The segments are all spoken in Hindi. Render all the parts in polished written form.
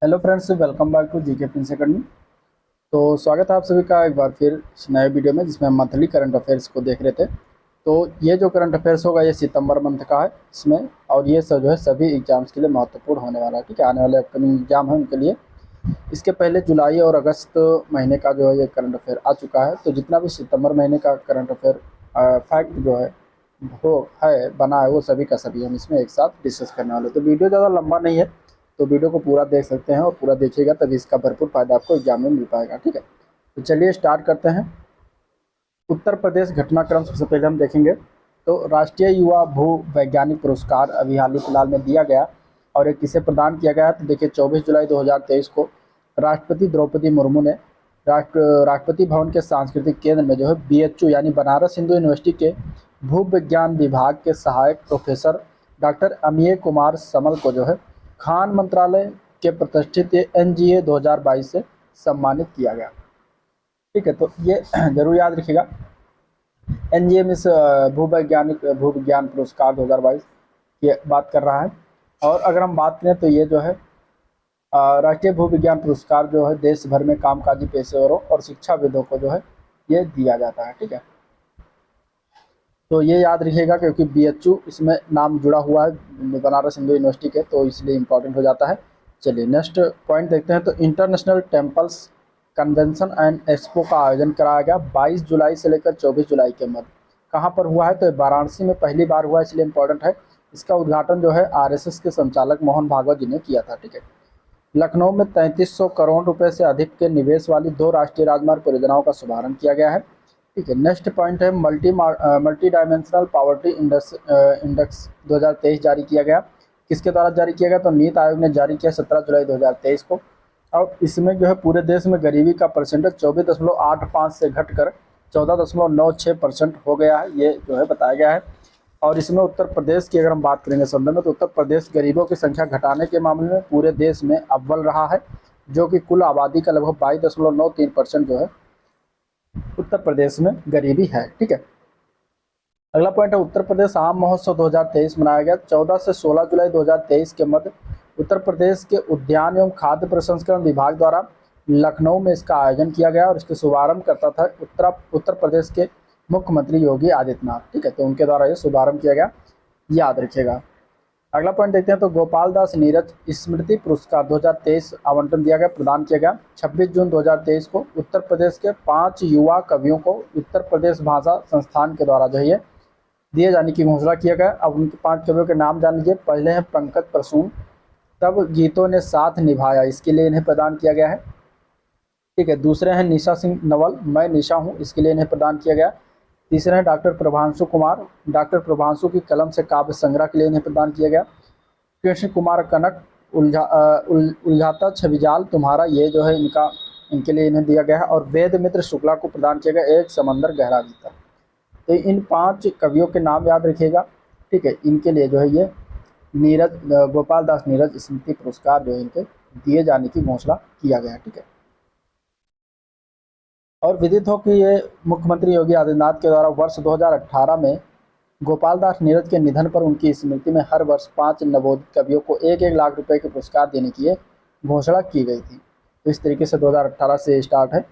Hello friends, welcome back to GK prince academy. तो स्वागत है आप सभी का एक बार फिर इस नए वीडियो में, जिसमें हम मंथली करंट अफेयर्स को देख रहे थे। तो ये जो करंट अफेयर्स होगा ये सितंबर मंथ का है इसमें, और ये सब जो है सभी एग्जाम्स के लिए महत्वपूर्ण होने वाला है। ठीक है, आने वाले अपकमिंग एग्जाम है उनके लिए। इसके पहले जुलाई और अगस्त महीने का जो है ये करंट अफेयर आ चुका है। तो जितना भी सितंबर महीने का करंट अफेयर फैक्ट जो है वो है बना है, वो सभी का सभी हम इसमें एक साथ डिस्कस करने वाले हैं। तो वीडियो ज़्यादा लंबा नहीं है, तो वीडियो को पूरा देख सकते हैं, और पूरा देखिएगा तभी इसका भरपूर फायदा आपको एग्जाम में मिल पाएगा। ठीक है, तो चलिए स्टार्ट करते हैं। उत्तर प्रदेश घटनाक्रम सबसे पहले हम देखेंगे। तो राष्ट्रीय युवा भू वैज्ञानिक पुरस्कार अभी हाल ही फिलहाल में दिया गया, और एक किसे प्रदान किया गया है तो देखिए 24 जुलाई 2023 को राष्ट्रपति द्रौपदी मुर्मू ने राष्ट्रपति भवन के सांस्कृतिक केंद्र में जो है BHU यानी बनारस हिंदू यूनिवर्सिटी के भू विज्ञान विभाग के सहायक प्रोफेसर डॉक्टर अमिय कुमार समल को जो है खान मंत्रालय के प्रतिष्ठित NGA 2022 से सम्मानित किया गया। ठीक है, तो ये जरूर याद रखिएगा। NGA मिस भू विज्ञान पुरस्कार 2022 की बात कर रहा है। और अगर हम बात करें तो ये जो है राष्ट्रीय भू विज्ञान पुरस्कार जो है देश भर में कामकाजी पेशेवरों और शिक्षाविदों को जो है ये दिया जाता है। ठीक है, तो ये याद रखिएगा क्योंकि BHU इसमें नाम जुड़ा हुआ है बनारस हिंदू यूनिवर्सिटी के, तो इसलिए इम्पोर्टेंट हो जाता है। चलिए नेक्स्ट पॉइंट देखते हैं। तो international temples convention and expo का आयोजन कराया गया 22 जुलाई से लेकर 24 जुलाई के मध्य। कहाँ पर हुआ है तो वाराणसी में पहली बार हुआ, इसलिए इम्पोर्टेंट है। इसका उद्घाटन जो है RSS के संचालक मोहन भागवत जी ने किया था। ठीक है, लखनऊ में 3300 करोड़ रुपए से अधिक के निवेश वाली 2 राष्ट्रीय राजमार्ग परियोजनाओं का शुभारंभ किया गया है। ठीक है, नेक्स्ट पॉइंट है मल्टी डायमेंशनल पावर्टी इंडेक्स 2023 जारी किया गया। किसके द्वारा जारी किया गया तो नीति आयोग ने जारी किया 17 जुलाई 2023 को। और इसमें जो है पूरे देश में गरीबी का परसेंटेज 24.85 से घटकर 14.96% हो गया है, ये जो है बताया गया है। और इसमें उत्तर प्रदेश की अगर हम बात करेंगे संदर्भ में, तो उत्तर प्रदेश गरीबों की संख्या घटाने के मामले में पूरे देश में अव्वल रहा है, जो कि कुल आबादी का लगभग 22.93% जो है उत्तर प्रदेश में गरीबी है। ठीक है, अगला पॉइंट है उत्तर प्रदेश आम महोत्सव 2023 मनाया गया 14 से 16 जुलाई 2023 के मध्य। उत्तर प्रदेश के उद्यान एवं खाद्य प्रसंस्करण विभाग द्वारा लखनऊ में इसका आयोजन किया गया, और इसके शुभारंभ करता था उत्तर प्रदेश के मुख्यमंत्री योगी आदित्यनाथ। ठीक है, तो उनके द्वारा ये शुभारंभ किया गया, याद रखिएगा। अगला पॉइंट देखते हैं। तो गोपाल दास नीरज स्मृति पुरस्कार 2023 आवंटन दिया गया, प्रदान किया गया 26 जून 2023 को। उत्तर प्रदेश के 5 युवा कवियों को उत्तर प्रदेश भाषा संस्थान के द्वारा जो है दिए जाने की घोषणा किया गया। अब उनके 5 कवियों के नाम जान लीजिए। पहले हैं पंकज प्रसून, तब गीतों ने साथ निभाया, इसके लिए इन्हें प्रदान किया गया है। ठीक है, दूसरे हैं निशा सिंह नवल, मैं निशा हूँ, इसके लिए इन्हें प्रदान किया गया। तीसरे हैं डॉक्टर प्रभांशु कुमार, डॉक्टर प्रभांशु की कलम से काव्य संग्रह के लिए इन्हें प्रदान किया गया। कृष्ण कुमार कनक, उलझाता छविजाल तुम्हारा, ये जो है इनके लिए इन्हें दिया गया है। और वेद मित्र शुक्ला को प्रदान किया गया एक समंदर गहरा भीतर। तो इन 5 कवियों के नाम याद रखिएगा। ठीक है, इनके लिए जो है ये गोपाल दास नीरज स्मृति पुरस्कार जो है इनके दिए जाने की घोषणा किया गया है। ठीक है, और विदित हो कि ये मुख्यमंत्री योगी आदित्यनाथ के द्वारा वर्ष 2018 में गोपाल दास नीरज के निधन पर उनकी स्मृति में हर वर्ष 5 नवोदित कवियों को 1-1 लाख रुपए के पुरस्कार देने की घोषणा की गई थी। तो इस तरीके से 2018 से स्टार्ट है।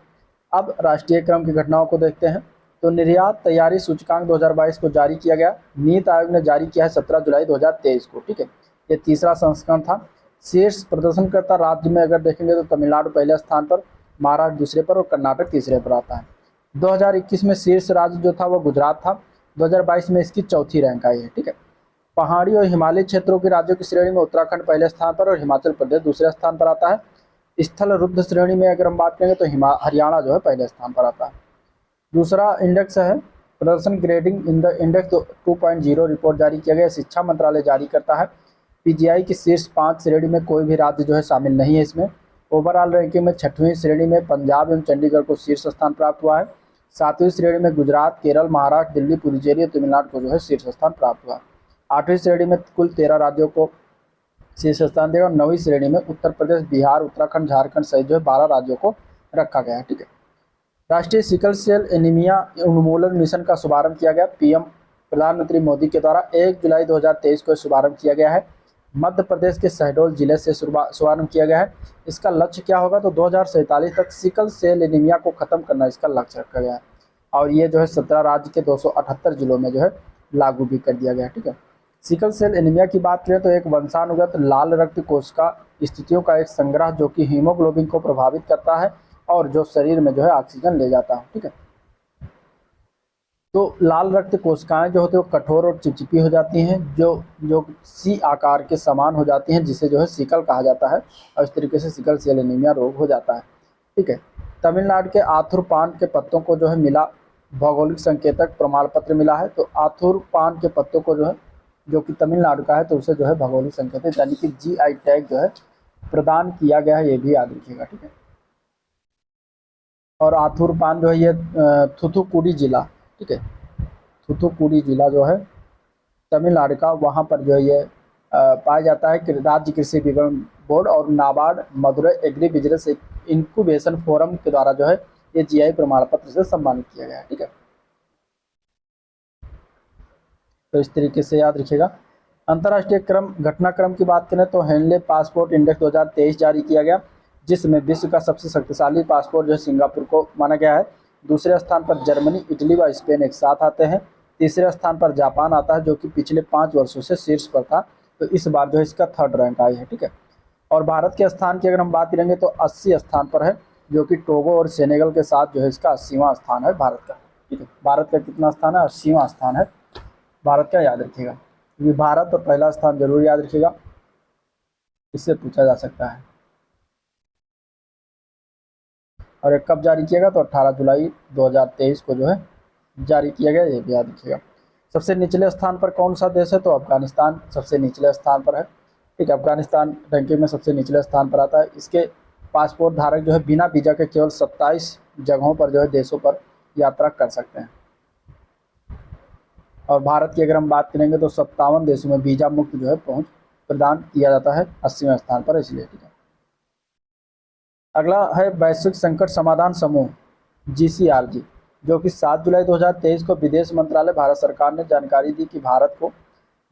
अब राष्ट्रीय क्रम की घटनाओं को देखते हैं। तो निर्यात तैयारी सूचकांक 2022 को जारी किया गया, नीति आयोग ने जारी किया है 17 जुलाई 2023 को। ठीक है, ये तीसरा संस्करण था। शीर्ष प्रदर्शनकर्ता राज्य में अगर देखेंगे तो तमिलनाडु पहले स्थान पर, महाराष्ट्र दूसरे पर और कर्नाटक तीसरे पर आता है। 2021 में शीर्ष राज्य जो था वो गुजरात था, 2022 में इसकी चौथी रैंक आई है। ठीक है, पहाड़ी और हिमालयी क्षेत्रों के राज्यों की श्रेणी में उत्तराखंड पहले स्थान पर और हिमाचल प्रदेश दूसरे स्थान पर आता है। स्थल रुद्ध श्रेणी में अगर हम बात करेंगे तो हरियाणा जो है पहले स्थान पर आता है। दूसरा इंडेक्स है प्रदर्शन ग्रेडिंग इंडेक्स 2.0 रिपोर्ट जारी किया गया, शिक्षा मंत्रालय जारी करता है। PGI की शीर्ष 5 श्रेणी में कोई भी राज्य जो है शामिल नहीं है इसमें। ओवरऑल रैंकिंग में 6वीं श्रेणी में पंजाब एवं चंडीगढ़ को शीर्ष स्थान प्राप्त हुआ है। 7वीं श्रेणी में गुजरात, केरल, महाराष्ट्र, दिल्ली, पुडुचेरी और तमिलनाडु को जो है शीर्ष स्थान प्राप्त हुआ। 8वीं श्रेणी में कुल 13 राज्यों को शीर्ष स्थान देगा, और 9वीं श्रेणी में उत्तर प्रदेश, बिहार, उत्तराखंड, झारखंड सहित जो है 12 राज्यों को रखा गया है। ठीक है, राष्ट्रीय सिकल सेल एनीमिया उन्मूलन मिशन का शुभारंभ किया गया, PM प्रधानमंत्री मोदी के द्वारा 1 जुलाई 2023 को शुभारंभ किया गया है। मध्य प्रदेश के शहडोल जिले से शुभारंभ किया गया है। इसका लक्ष्य क्या होगा, तो 2047 तक सिकल सेल एनीमिया को खत्म करना इसका लक्ष्य रखा गया है। और ये जो है 17 राज्य के 278 जिलों में जो है लागू भी कर दिया गया है। ठीक है, सिकल सेल एनीमिया की बात करें तो एक वंशानुगत लाल रक्त कोशिका स्थितियों का एक संग्रह जो कि हीमोग्लोबिन को प्रभावित करता है और जो शरीर में जो है ऑक्सीजन ले जाता है। ठीक है, तो लाल रक्त कोशिकाएं जो होती है वो कठोर और चिपचिपी हो जाती हैं, जो जो सी आकार के समान हो जाती हैं, जिसे जो है सिकल कहा जाता है, और इस तरीके से सिकल सेल एनीमिया रोग हो जाता है। ठीक है, तमिलनाडु के आथुर पान के पत्तों को जो है मिला भौगोलिक संकेतक प्रमाण पत्र मिला है। तो आथुर पान के पत्तों को जो है, जो कि तमिलनाडु का है, तो उसे जो है भौगोलिक संकेतक यानी कि GI टैग जो है प्रदान किया गया है, ये भी याद रखिएगा। ठीक है, और आथुर पान जो है ये थूथुकुडी जिला, ठीक है, थूथुकुडी जिला जो है तमिलनाडु का, वहाँ पर जो है ये पाया जाता है कि राज्य कृषि विपणन बोर्ड और NABARD Madurai agri business incubation forum के द्वारा जो है ये GI प्रमाण पत्र से सम्मानित किया गया है। ठीक है, तो इस तरीके से याद रखिएगा। अंतर्राष्ट्रीय घटनाक्रम की बात करें तो हेनले पासपोर्ट इंडेक्स 2023 जारी किया गया, जिसमें विश्व का सबसे शक्तिशाली पासपोर्ट जो है सिंगापुर को माना गया है। दूसरे स्थान पर जर्मनी, इटली व स्पेन एक साथ आते हैं। तीसरे स्थान पर जापान आता है, जो कि पिछले 5 वर्षों से शीर्ष पर था, तो इस बार जो है इसका 3rd रैंक आई है। ठीक है, और भारत के स्थान की अगर हम बात करेंगे तो 80 स्थान पर है, जो कि टोगो और सेनेगल के साथ जो है इसका 80वां स्थान है भारत का। ठीक है, भारत का कितना स्थान है, 80वां स्थान है भारत का, याद रखिएगा, क्योंकि भारत और पहला स्थान जरूर याद रखिएगा, इससे पूछा जा सकता है। और ये कब जारी किया गया, तो 18 जुलाई 2023 को जो है जारी किया गया, ये भी याद रखिएगा। सबसे निचले स्थान पर कौन सा देश है, तो अफगानिस्तान सबसे निचले स्थान पर है। ठीक है, अफगानिस्तान रैंकिंग में सबसे निचले स्थान पर आता है। इसके पासपोर्ट धारक जो है बिना वीज़ा के केवल 27 जगहों पर जो है देशों पर यात्रा कर सकते हैं। और भारत की अगर हम बात करेंगे तो 57 देशों में वीज़ा मुक्त जो है पहुँच प्रदान किया जाता है, 80वें स्थान पर, इसलिए। ठीक है, अगला है वैश्विक संकट समाधान समूह GCRG, जो कि 7 जुलाई 2023 को विदेश मंत्रालय भारत सरकार ने जानकारी दी कि भारत को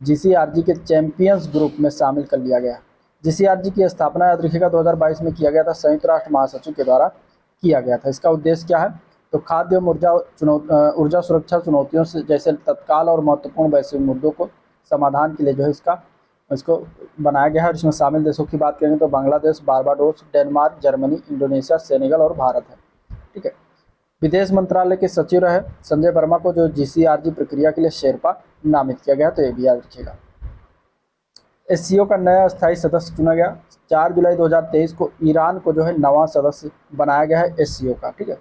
GCRG के चैंपियंस ग्रुप में शामिल कर लिया गया। GCRG की स्थापना याद रखिएगा 2022 में किया गया था, संयुक्त राष्ट्र महासचिव के द्वारा किया गया था। इसका उद्देश्य क्या है, तो खाद्य एवं ऊर्जा सुरक्षा चुनौतियों से जैसे तत्काल और महत्वपूर्ण वैश्विक मुद्दों को समाधान के लिए जो है इसको बनाया गया है। और इसमें शामिल देशों की बात करेंगे तो Bangladesh, Barbados, Denmark, Germany, Indonesia, Senegal और भारत है। ठीक है, विदेश मंत्रालय के सचिव रहे संजय वर्मा को जो GCRG प्रक्रिया के लिए शेरपा नामित किया गया, तो ये भी याद रखिएगा। SCO का नया स्थायी सदस्य चुना गया। 4 जुलाई 2023 को ईरान को जो है नवा सदस्य बनाया गया है SCO का। ठीक है,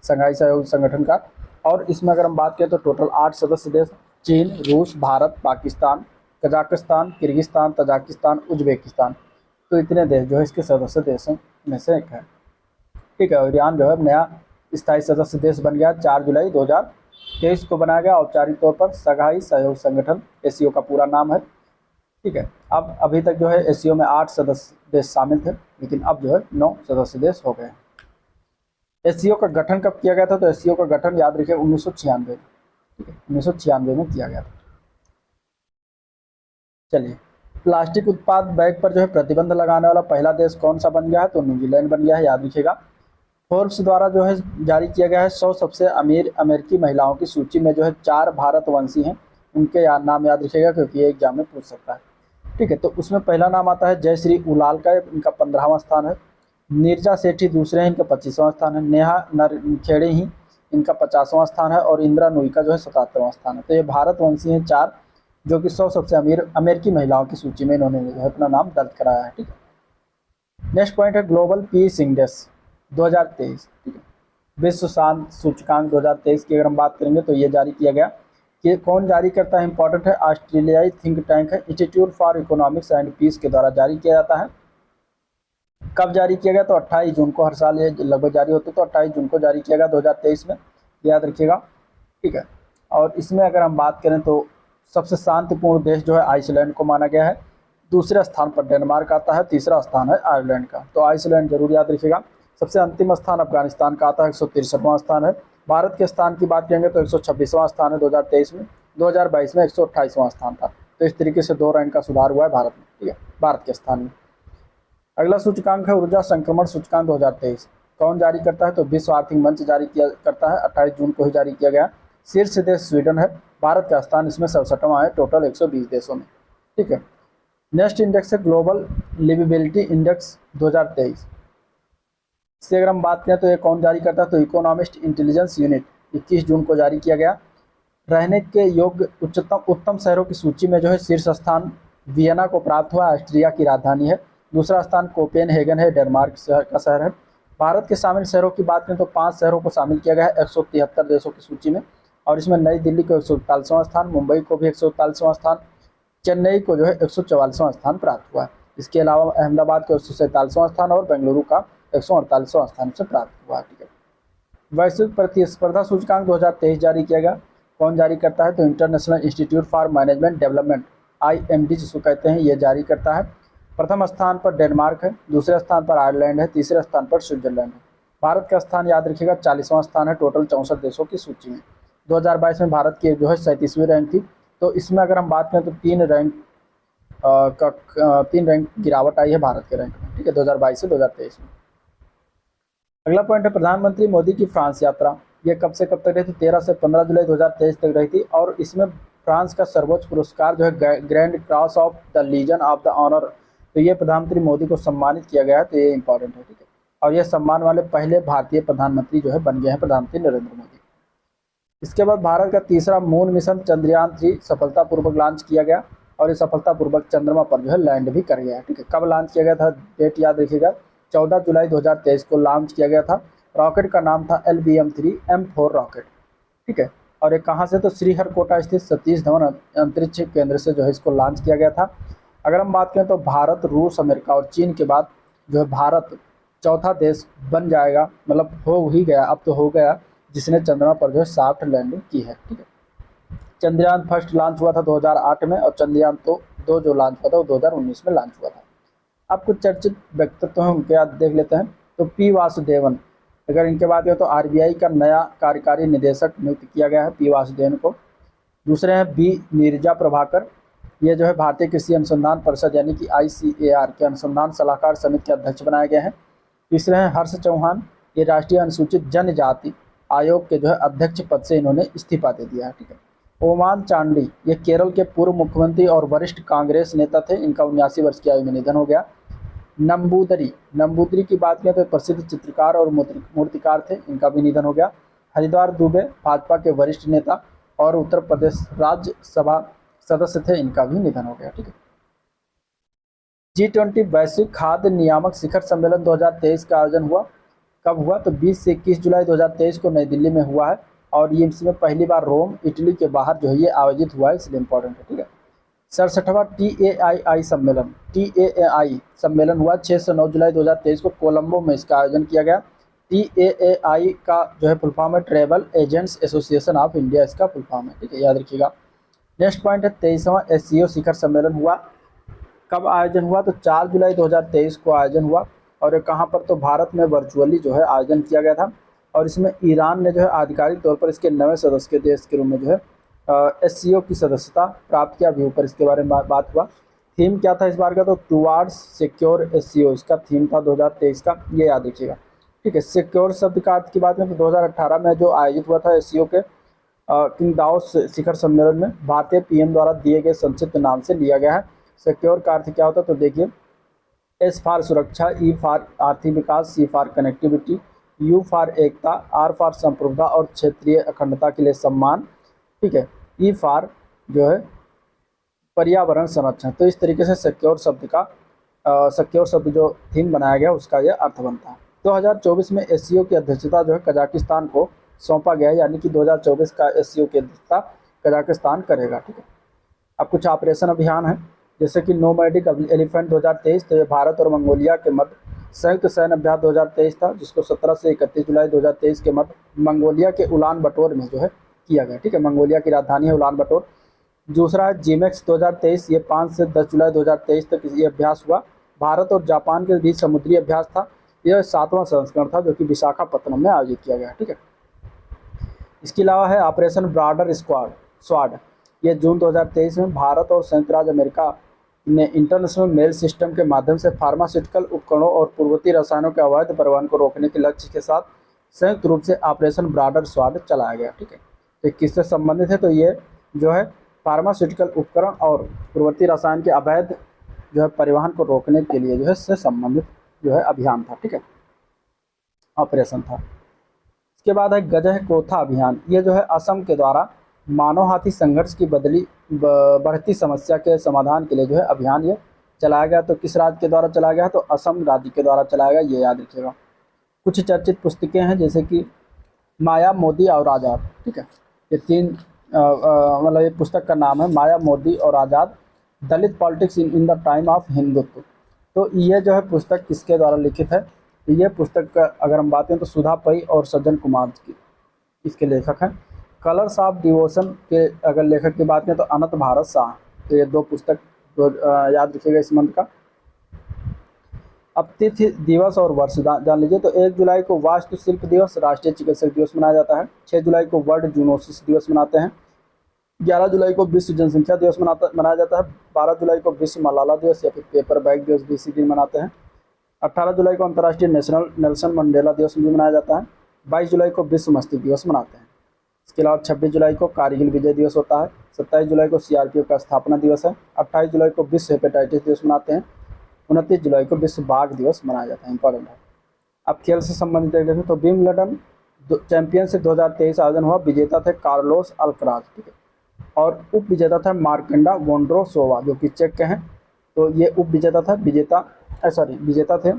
शंघाई सहयोग संगठन का। और इसमें अगर हम बात करें तो टोटल 8 सदस्य देश चीन, रूस, Bharat, Pakistan, Kazakhstan, Kyrgyzstan, Tajikistan, Uzbekistan, तो इतने देश जो है इसके सदस्य देशों में से एक है। ठीक है, और ईरान जो है नया स्थायी सदस्य देश बन गया। 4 जुलाई 2023 को बनाया गया औपचारिक तौर पर शंघाई सहयोग संगठन, SCO का पूरा नाम है। ठीक है, अब अभी तक जो है SCO में 8 सदस्य देश शामिल थे, लेकिन अब जो है 9 सदस्य देश हो गए। SCO का गठन कब किया गया था, तो SCO का गठन याद रखिए 1996, ठीक है, 1996 में किया गया था। चलिए, प्लास्टिक उत्पाद बैग पर जो है प्रतिबंध लगाने वाला पहला देश कौन सा बन गया है, तो न्यूजीलैंड बन गया है, याद रखिएगा। फोर्ब्स द्वारा जो है जारी किया गया है 100 सबसे अमीर अमेरिकी महिलाओं की सूची में जो है 4 भारतवंशी हैं, उनके नाम याद रखिएगा क्योंकि ये एग्जाम में पूछ सकता है। ठीक है, तो उसमें पहला नाम आता है जयश्री उलाल का, इनका 15वां स्थान है। नीरजा सेठी दूसरे हैं, इनका 25वां स्थान है। नेहा नरखेड़े ही, इनका 50वां स्थान है। और इंदिरा नूई का जो है 77वां स्थान है। तो ये भारतवंशी हैं 4, जो कि 100 सबसे अमीर अमेरिकी महिलाओं की सूची में इन्होंने जो है अपना नाम दर्ज कराया है। ठीक है, नेक्स्ट पॉइंट है ग्लोबल पीस इंडेक्स 2023। ठीक है, विश्व शांति सूचकांक 2023 की अगर हम बात करेंगे तो ये जारी किया गया। कि कौन जारी करता है, इंपॉर्टेंट है, ऑस्ट्रेलियाई थिंक टैंक है institute for economics and peace के द्वारा जारी किया जाता है। कब जारी किया गया, तो 28 जून को, हर साल ये लगभग जारी होते, तो 28 जून को जारी किया गया 2023 में, याद रखिएगा। ठीक है, और इसमें अगर हम बात करें तो सबसे शांतिपूर्ण देश जो है आइसलैंड को माना गया है। दूसरे स्थान पर डेनमार्क आता है, तीसरा स्थान है आयरलैंड का, तो आइसलैंड जरूर याद रखिएगा। सबसे अंतिम स्थान अफगानिस्तान का आता है, 163वां स्थान है। भारत के स्थान की बात करेंगे तो 126वां स्थान है 2023 में, 2022 में 128वां स्थान था। तो इस तरीके से 2 रैंक का सुधार हुआ है भारत में, ठीक है, भारत के स्थान में। अगला सूचकांक है ऊर्जा संक्रमण सूचकांक 2023। कौन जारी करता है? तो विश्व आर्थिक मंच जारी किया करता है, 28 जून को ही जारी किया गया। शीर्ष देश स्वीडन है, भारत का स्थान इसमें 67वां है टोटल 120 देशों में, ठीक है। नेक्स्ट इंडेक्स है ग्लोबल लिविबिलिटी इंडेक्स 2023। इससे अगर हम बात करें तो ये कौन जारी करता है? तो इकोनॉमिस्ट इंटेलिजेंस यूनिट 21 जून को जारी किया गया। रहने के योग्य उत्तम शहरों की सूची में जो है शीर्ष स्थान वियना को प्राप्त हुआ, ऑस्ट्रिया की राजधानी है। दूसरा स्थान कोपेनहेगन है, डेनमार्क का शहर है। भारत के शामिल शहरों की बात करें तो 5 शहरों को शामिल किया गया है 173 देशों की सूची में, और इसमें नई दिल्ली को 141वां स्थान, मुंबई को भी 141वां स्थान, चेन्नई को जो है 144वां स्थान प्राप्त हुआ है। इसके अलावा अहमदाबाद को 147वां स्थान और बेंगलुरु का 148वां स्थान से प्राप्त हुआ है, ठीक है। वैश्विक प्रतिस्पर्धा सूचकांक 2023 जारी किया गया। कौन जारी करता है? तो international institute for management development IMD जिसको कहते हैं, ये जारी करता है। प्रथम स्थान पर डेनमार्क है, दूसरे स्थान पर आयरलैंड है, तीसरे स्थान पर स्विट्जरलैंड है। भारत का स्थान याद रखिएगा 40वां स्थान है टोटल 64 देशों की सूची में। 2022 में भारत की जो है 37वीं रैंक थी। तो इसमें अगर हम बात करें तो 3 रैंक गिरावट आई है भारत के रैंक में, ठीक है, 2022 से 2023 में। अगला पॉइंट है प्रधानमंत्री मोदी की फ्रांस यात्रा। ये कब से कब तक रही थी? 13 से 15 जुलाई 2023 तक रही थी, और इसमें फ्रांस का सर्वोच्च पुरस्कार जो है grand cross of the legion of the honour, तो ये प्रधानमंत्री मोदी को सम्मानित किया गया है, तो ये इंपॉर्टेंट है, ठीक है। और ये सम्मान वाले पहले भारतीय प्रधानमंत्री जो है बन गए हैं प्रधानमंत्री नरेंद्र मोदी। इसके बाद भारत का तीसरा मून मिशन चंद्रयान 3 सफलतापूर्वक लॉन्च किया गया, और ये सफलतापूर्वक चंद्रमा पर जो है लैंड भी कर गया है, ठीक है। कब लॉन्च किया गया था? डेट याद रखिएगा, 14 जुलाई 2023 को लॉन्च किया गया था। रॉकेट का नाम था LBM-3M4 रॉकेट, ठीक है। और ये कहाँ से? तो श्रीहरिकोटा स्थित सतीश धवन अंतरिक्ष केंद्र से जो है इसको लॉन्च किया गया था। अगर हम बात करें तो भारत, रूस, अमेरिका और चीन के बाद जो है भारत चौथा देश बन जाएगा, मतलब हो ही गया, अब तो हो गया, जिसने चंद्रमा पर जो है सॉफ्ट लैंडिंग की है, ठीक है। चंद्रयान फर्स्ट लॉन्च हुआ था 2008 में, और चंद्रयान 2 जो लॉन्च हुआ था वो 2019 में लॉन्च हुआ था। अब कुछ चर्चित व्यक्तित्व हैं, उनके याद देख लेते हैं। तो P वासुदेवन, अगर इनके बात करें तो RBI का नया कार्यकारी निदेशक नियुक्त किया गया है P वासुदेवन को। दूसरे हैं B नीरजा प्रभाकर, ये जो है भारतीय कृषि अनुसंधान परिषद यानी कि ICAR के अनुसंधान सलाहकार समिति के अध्यक्ष बनाए गए हैं। तीसरे हैं हर्ष चौहान, ये राष्ट्रीय अनुसूचित जनजाति आयोग के जो है अध्यक्ष पद से इन्होंने इस्तीफा दे दिया है, ठीक है। ओमान चांडी, ये केरल के पूर्व मुख्यमंत्री और वरिष्ठ कांग्रेस नेता थे, इनका 79 वर्ष की आयु में निधन हो गया। नंबूदरी की बात करें तो प्रसिद्ध चित्रकार और मूर्तिकार थे, इनका भी निधन हो गया। हरिद्वार दुबे भाजपा के वरिष्ठ नेता और उत्तर प्रदेश राज्यसभा सदस्य थे, इनका भी निधन हो गया, ठीक है। G20 वैश्विक खाद्य नियामक शिखर सम्मेलन 2023 का आयोजन हुआ। कब हुआ? तो 20 से 21 जुलाई 2023 को नई दिल्ली में हुआ है, और ये इसमें पहली बार रोम, इटली के बाहर जो है ये आयोजित हुआ है, इसलिए इंपॉर्टेंट है, ठीक है। 67वां TAI सम्मेलन हुआ 6 से 9 जुलाई 2023 को कोलंबो में, इसका आयोजन किया गया। TAI का जो है फुल फॉर्म है travel agents association of India, इसका फुल फॉर्म है, ठीक है, याद रखिएगा। नेक्स्ट पॉइंट है 23वां SCO शिखर सम्मेलन हुआ। कब आयोजन हुआ? तो 4 जुलाई 2023 को आयोजन हुआ, और कहाँ पर? तो भारत में वर्चुअली जो है आयोजन किया गया था, और इसमें ईरान ने जो है आधिकारिक तौर पर इसके नए सदस्य के देश के रूप में जो है SCO की सदस्यता प्राप्त किया। अभी ऊपर इसके बारे में बात हुआ। थीम क्या था इस बार का? तो टुवार्ड्स सिक्योर SCO इसका थीम था 2023 का, ये याद रखिएगा, ठीक है। सिक्योर शब्द का अर्थ की बात करें तो 2018 में जो आयोजित हुआ था SCO के किंगदाओ शिखर सम्मेलन में भारतीय PM द्वारा दिए गए संक्षिप्त नाम से लिया गया है। सिक्योर का अर्थ क्या होता है? तो देखिए, S फॉर सुरक्षा, E फॉर आर्थिक विकास, C for connectivity, U for Ekta, R for संप्रभुता और क्षेत्रीय अखंडता के लिए सम्मान, ठीक है, E फॉर जो है पर्यावरण संरक्षण। तो इस तरीके से सिक्योर शब्द जो थीम बनाया गया उसका यह अर्थ बनता है। 2024 में SCO की अध्यक्षता जो है कजाकिस्तान को सौंपा गया है, यानी कि 2024 का SCO की अध्यक्षता कजाकिस्तान करेगा, ठीक है। अब कुछ ऑपरेशन अभियान है, जैसे कि नोमैडिक एलिफेंट 2023, तो ये भारत और मंगोलिया के मध्य संयुक्त सैन्य अभ्यास 2023 था, जिसको 17 से 31 जुलाई 2023 के मध्य मंगोलिया के उलान बटोर में जो है किया गया, ठीक है। मंगोलिया की राजधानी है उलान बटोर। दूसरा है जिमेक्स 2023, ये 5 से 10 जुलाई 2023 तक ये अभ्यास हुआ। भारत और जापान के बीच समुद्री अभ्यास था। यह 7वां संस्करण था, जो कि विशाखापत्तनम में आयोजित किया गया, ठीक है। इसके अलावा है ऑपरेशन बॉर्डर स्वाड। ये जून 2023 में भारत और संयुक्त राज्य अमेरिका ने इंटरनेशनल मेल सिस्टम के माध्यम से फार्मास्यूटिकल उपकरणों और पूर्ववर्ती रसायनों के अवैध परिवहन को रोकने के लक्ष्य के साथ संयुक्त रूप से ऑपरेशन ब्रॉडर स्वॉर्ड चलाया गया। ठीक है, तो किससे संबंधित है? तो ये जो है फार्मास्यूटिकल उपकरण और पूर्ववर्ती रसायन के अवैध जो है परिवहन को रोकने के लिए जो है इससे संबंधित जो है अभियान था। ठीक है, ऑपरेशन था। इसके बाद है गजह-कोथा अभियान। ये जो है असम के द्वारा मानव हाथी संघर्ष की बढ़ती समस्या के समाधान के लिए जो है अभियान ये चलाया गया। तो किस राज्य के द्वारा चलाया गया? तो असम राज्य के द्वारा चलाया गया, ये याद रखिएगा। कुछ चर्चित पुस्तकें हैं जैसे कि माया, मोदी और आज़ाद। ठीक है, ये तीन मतलब ये पुस्तक का नाम है माया, मोदी और Azad, Dalit politics in the time of Hindutva. तो ये जो है पुस्तक किसके द्वारा लिखित है? तो ये पुस्तक का अगर हम बात करें तो सुधा पै और सज्जन कुमार की इसके लेखक हैं। कलर्स ऑफ डिवोशन के अगर लेखक की बात करें तो अनंत भारत शाह। तो ये दो पुस्तक याद रखिएगा इस मंथ का। अब तिथि, दिवस और वर्ष जान लीजिए। तो 1 जुलाई को वास्तुशिल्प दिवस, राष्ट्रीय चिकित्सक दिवस मनाया जाता है। 6 जुलाई को वर्ल्ड जूनोसिस दिवस मनाते हैं। 11 जुलाई को विश्व जनसंख्या दिवस मनाया जाता है। 12 जुलाई को विश्व मलाला दिवस या फिर पेपर बैग दिवस भी इसी दिन मनाते हैं। 18 जुलाई को अंतर्राष्ट्रीय नेल्सन मंडेला दिवस भी मनाया जाता है। 22 जुलाई को विश्व मस्तिष्क दिवस मनाते हैं। इसके अलावा 26 जुलाई को कारगिल विजय दिवस होता है। 27 जुलाई को सीआरपीएफ का स्थापना दिवस है। 28 जुलाई को विश्व हेपेटाइटिस दिवस मनाते हैं। 29 जुलाई को विश्व बाघ दिवस मनाया जाता है। इंपॉर्टेंट है। अब खेल से संबंधित देखें तो विंबलडन चैंपियनशिप 2023 आयोजन हुआ। विजेता थे कार्लोस अल्कराज। ठीक है, और उप विजेता था मार्केंडा वोंड्रोसोवा जो कि चेक के हैं। तो ये उप विजेता था, विजेता थे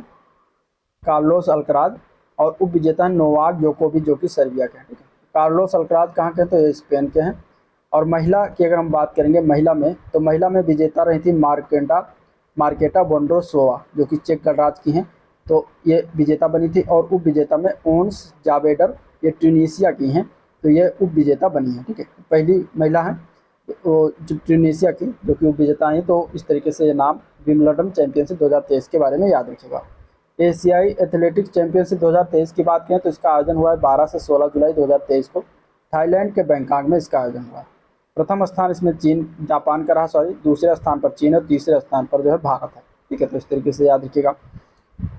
कार्लोस अल्कराज और उप विजेता है नोवाक जोकोविच जो कि सर्बिया के हैं। ठीक है, कार्लोस अल्कराज कहाँ के हैं? तो ये स्पेन के हैं। और महिला की अगर हम बात करेंगे महिला में, तो महिला में विजेता रही थी मार्केटा वोंड्रोसोवा जो कि चेक गणराज्य की हैं। तो ये विजेता बनी थी। और उप विजेता में ओन्स जावेडर, ये ट्यूनीशिया की हैं। तो ये उप विजेता बनी है। ठीक है, पहली महिला है जो ट्यूनीशिया की जो कि उप विजेता हैं। तो इस तरीके से ये नाम विंबलडन चैंपियनशिप 2023 के बारे में याद रखिएगा। एशियाई एथलेटिक्स चैंपियनशिप 2023 की बात करें तो इसका आयोजन हुआ है 12 से 16 जुलाई 2023 को थाईलैंड के बैंकॉक में इसका आयोजन हुआ है। प्रथम स्थान इसमें जापान का रहा, दूसरे स्थान पर चीन और तीसरे स्थान पर जो है भारत है। ठीक है, तो इस तरीके से याद रखिएगा।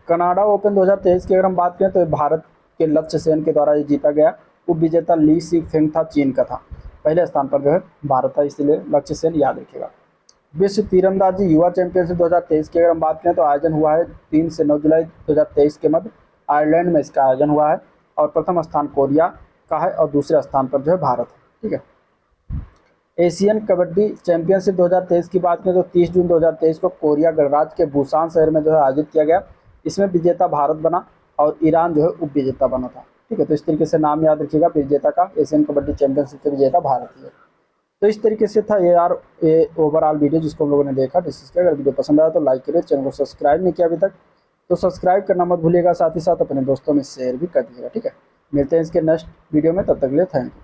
कनाडा ओपन 2023 की अगर हम बात करें तो भारत के लक्ष्य सेन के द्वारा ये जीता गया। उप विजेता ली सी फेंग था, चीन का था। पहले स्थान पर जो है भारत था, इसलिए लक्ष्य सेन याद रखिएगा। विश्व तीरंदाजी युवा चैंपियनशिप 2023 की अगर हम बात करें तो आयोजन हुआ है 3 से 9 जुलाई 2023 के मध्य आयरलैंड में इसका आयोजन हुआ है। और प्रथम स्थान कोरिया का है और दूसरे स्थान पर जो है भारत है। ठीक है, एशियन कबड्डी चैंपियनशिप 2023 की बात करें तो 30 जून 2023 को कोरिया गणराज्य के बुसान शहर में जो है आयोजित किया गया। इसमें विजेता भारत बना और ईरान जो है उप विजेता बना था। ठीक है, तो इस तरीके से नाम याद रखिएगा विजेता का। एशियन कबड्डी चैंपियनशिप के विजेता भारत ही है। तो इस तरीके से था ये ओवरऑल वीडियो जिसको हम लोगों ने देखा, डिस्कस किया। अगर वीडियो पसंद आया तो लाइक करिए, चैनल को सब्सक्राइब नहीं किया अभी तक तो सब्सक्राइब करना मत भूलिएगा, साथ ही साथ अपने दोस्तों में शेयर भी कर दीजिएगा। ठीक है, मिलते हैं इसके नेक्स्ट वीडियो में, तब तक के लिए थैंक यू।